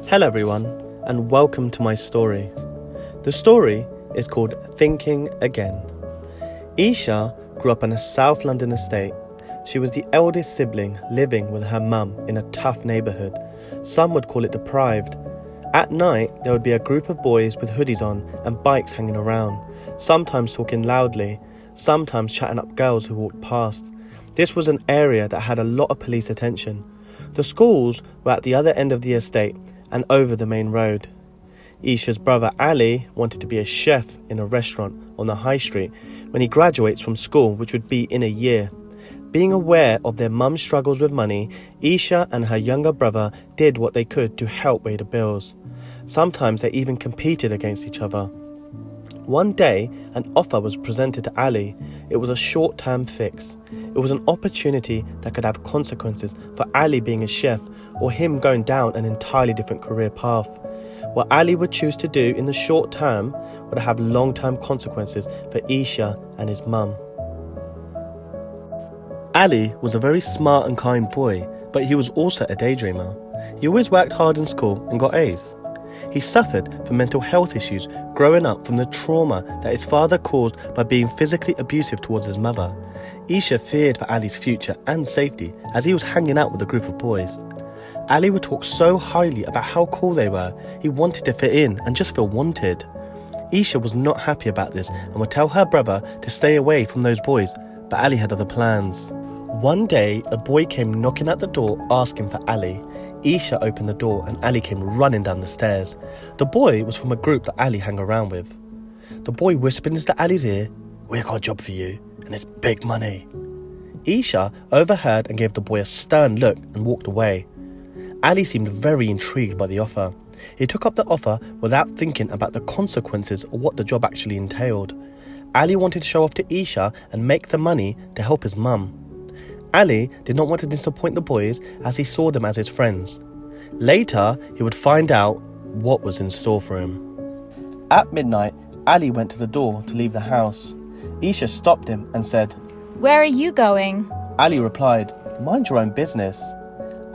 Hello everyone, and welcome to my story. The story is called Thinking Again. Isha grew up in a South London estate. She was the eldest sibling living with her mum in a tough neighbourhood. Some would call it deprived. At night, there would be a group of boys with hoodies on and bikes hanging around, sometimes talking loudly, sometimes chatting up girls who walked past. This was an area that had a lot of police attention. The schools were at the other end of the estate and over the main road. Isha's brother Ali wanted to be a chef in a restaurant on the high street when he graduates from school, which would be in a year. Being aware of their mum's struggles with money, Isha and her younger brother did what they could to help pay the bills. Sometimes they even competed against each other. One day, an offer was presented to Ali. It was a short-term fix. It was an opportunity that could have consequences for Ali being a chef or him going down an entirely different career path. What Ali would choose to do in the short term would have long-term consequences for Isha and his mum. Ali was a very smart and kind boy, but he was also a daydreamer. He always worked hard in school and got A's. He suffered from mental health issues growing up from the trauma that his father caused by being physically abusive towards his mother. Isha feared for Ali's future and safety as he was hanging out with a group of boys. Ali would talk so highly about how cool they were, he wanted to fit in and just feel wanted. Isha was not happy about this and would tell her brother to stay away from those boys, but Ali had other plans. One day, a boy came knocking at the door asking for Ali. Isha opened the door and Ali came running down the stairs. The boy was from a group that Ali hung around with. The boy whispered into Ali's ear, "We've got a job for you, and it's big money." Isha overheard and gave the boy a stern look and walked away. Ali seemed very intrigued by the offer. He took up the offer without thinking about the consequences of what the job actually entailed. Ali wanted to show off to Isha and make the money to help his mum. Ali did not want to disappoint the boys as he saw them as his friends. Later, he would find out what was in store for him. At midnight, Ali went to the door to leave the house. Isha stopped him and said, "Where are you going?" Ali replied, "Mind your own business."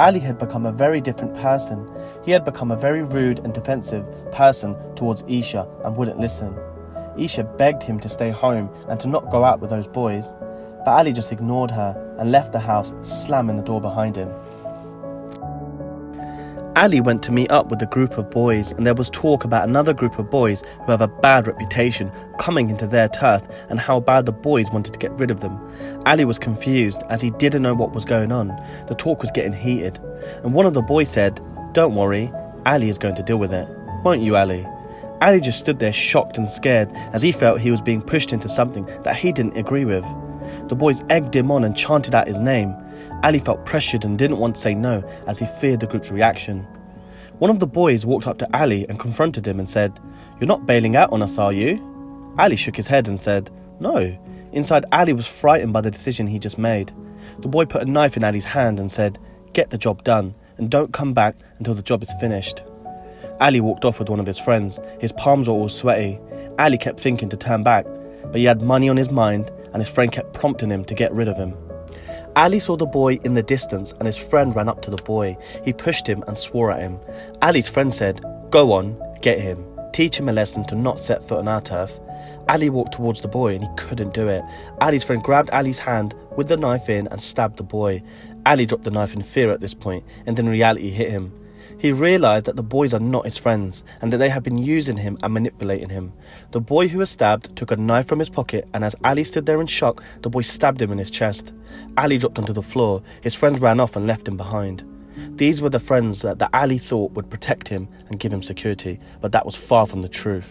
Ali had become a very different person. He had become a very rude and defensive person towards Isha and wouldn't listen. Isha begged him to stay home and to not go out with those boys, but Ali just ignored her and left the house, slamming the door behind him. Ali went to meet up with a group of boys, and there was talk about another group of boys who have a bad reputation coming into their turf and how bad the boys wanted to get rid of them. Ali was confused as he didn't know what was going on. The talk was getting heated, and one of the boys said, "Don't worry, Ali is going to deal with it. Won't you, Ali?" Ali just stood there shocked and scared as he felt he was being pushed into something that he didn't agree with. The boys egged him on and chanted out his name. Ali felt pressured and didn't want to say no as he feared the group's reaction. One of the boys walked up to Ali and confronted him and said, "You're not bailing out on us, are you?" Ali shook his head and said, "No." Inside, Ali was frightened by the decision he just made. The boy put a knife in Ali's hand and said, "Get the job done and don't come back until the job is finished." Ali walked off with one of his friends. His palms were all sweaty. Ali kept thinking to turn back, but he had money on his mind and his friend kept prompting him to get rid of him. Ali saw the boy in the distance and his friend ran up to the boy. He pushed him and swore at him. Ali's friend said, "Go on, get him. Teach him a lesson to not set foot on our turf." Ali walked towards the boy and he couldn't do it. Ali's friend grabbed Ali's hand with the knife in and stabbed the boy. Ali dropped the knife in fear at this point, and then reality hit him. He realised that the boys are not his friends and that they have been using him and manipulating him. The boy who was stabbed took a knife from his pocket, and as Ali stood there in shock, the boy stabbed him in his chest. Ali dropped onto the floor. His friends ran off and left him behind. These were the friends that Ali thought would protect him and give him security, but that was far from the truth.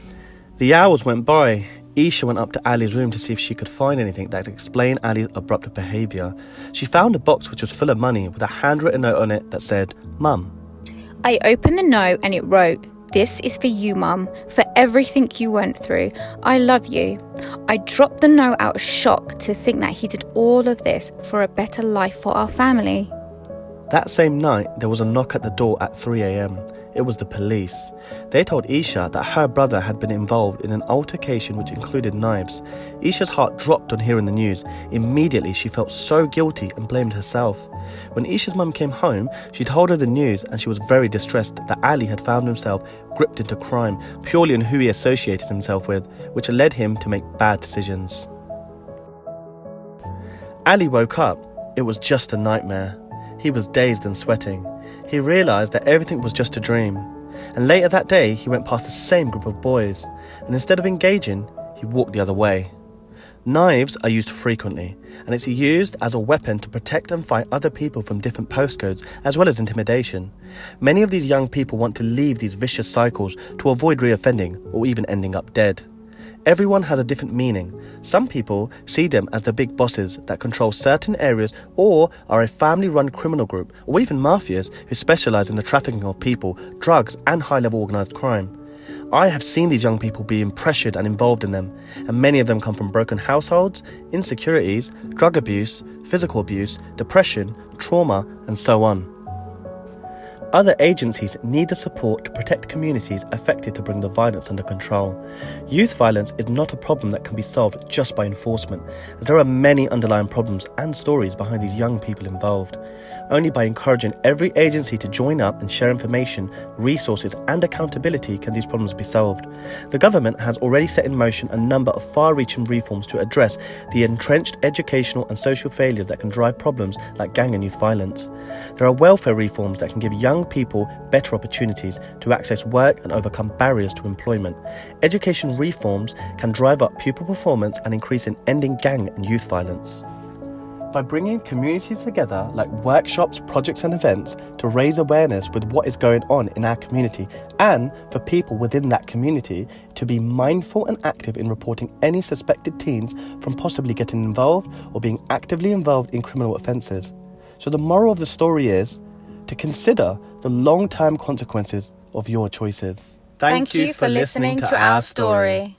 The hours went by. Isha went up to Ali's room to see if she could find anything that could explain Ali's abrupt behaviour. She found a box which was full of money with a handwritten note on it that said, "Mum." I opened the note and it wrote, "This is for you, Mum, for everything you went through. I love you." I dropped the note out of shock to think that he did all of this for a better life for our family. That same night, there was a knock at the door at 3 a.m. It was the police. They told Isha that her brother had been involved in an altercation which included knives. Isha's heart dropped on hearing the news. Immediately, she felt so guilty and blamed herself. When Isha's mum came home, she told her the news and she was very distressed that Ali had found himself gripped into crime purely on who he associated himself with, which led him to make bad decisions. Ali woke up. It was just a nightmare. He was dazed and sweating. He realised that everything was just a dream. And later that day, he went past the same group of boys, and instead of engaging, he walked the other way. Knives are used frequently, and it's used as a weapon to protect and fight other people from different postcodes, as well as intimidation. Many of these young people want to leave these vicious cycles to avoid reoffending or even ending up dead. Everyone has a different meaning. Some people see them as the big bosses that control certain areas or are a family-run criminal group or even mafias who specialise in the trafficking of people, drugs and high-level organised crime. I have seen these young people being pressured and involved in them, and many of them come from broken households, insecurities, drug abuse, physical abuse, depression, trauma and so on. Other agencies need the support to protect communities affected to bring the violence under control. Youth violence is not a problem that can be solved just by enforcement, as there are many underlying problems and stories behind these young people involved. Only by encouraging every agency to join up and share information, resources and accountability can these problems be solved. The government has already set in motion a number of far-reaching reforms to address the entrenched educational and social failures that can drive problems like gang and youth violence. There are welfare reforms that can give young people better opportunities to access work and overcome barriers to employment. Education reforms can drive up pupil performance and increase in ending gang and youth violence. By bringing communities together like workshops, projects and events to raise awareness with what is going on in our community and for people within that community to be mindful and active in reporting any suspected teens from possibly getting involved or being actively involved in criminal offences. So the moral of the story is to consider the long-term consequences of your choices. Thank you for listening to our story.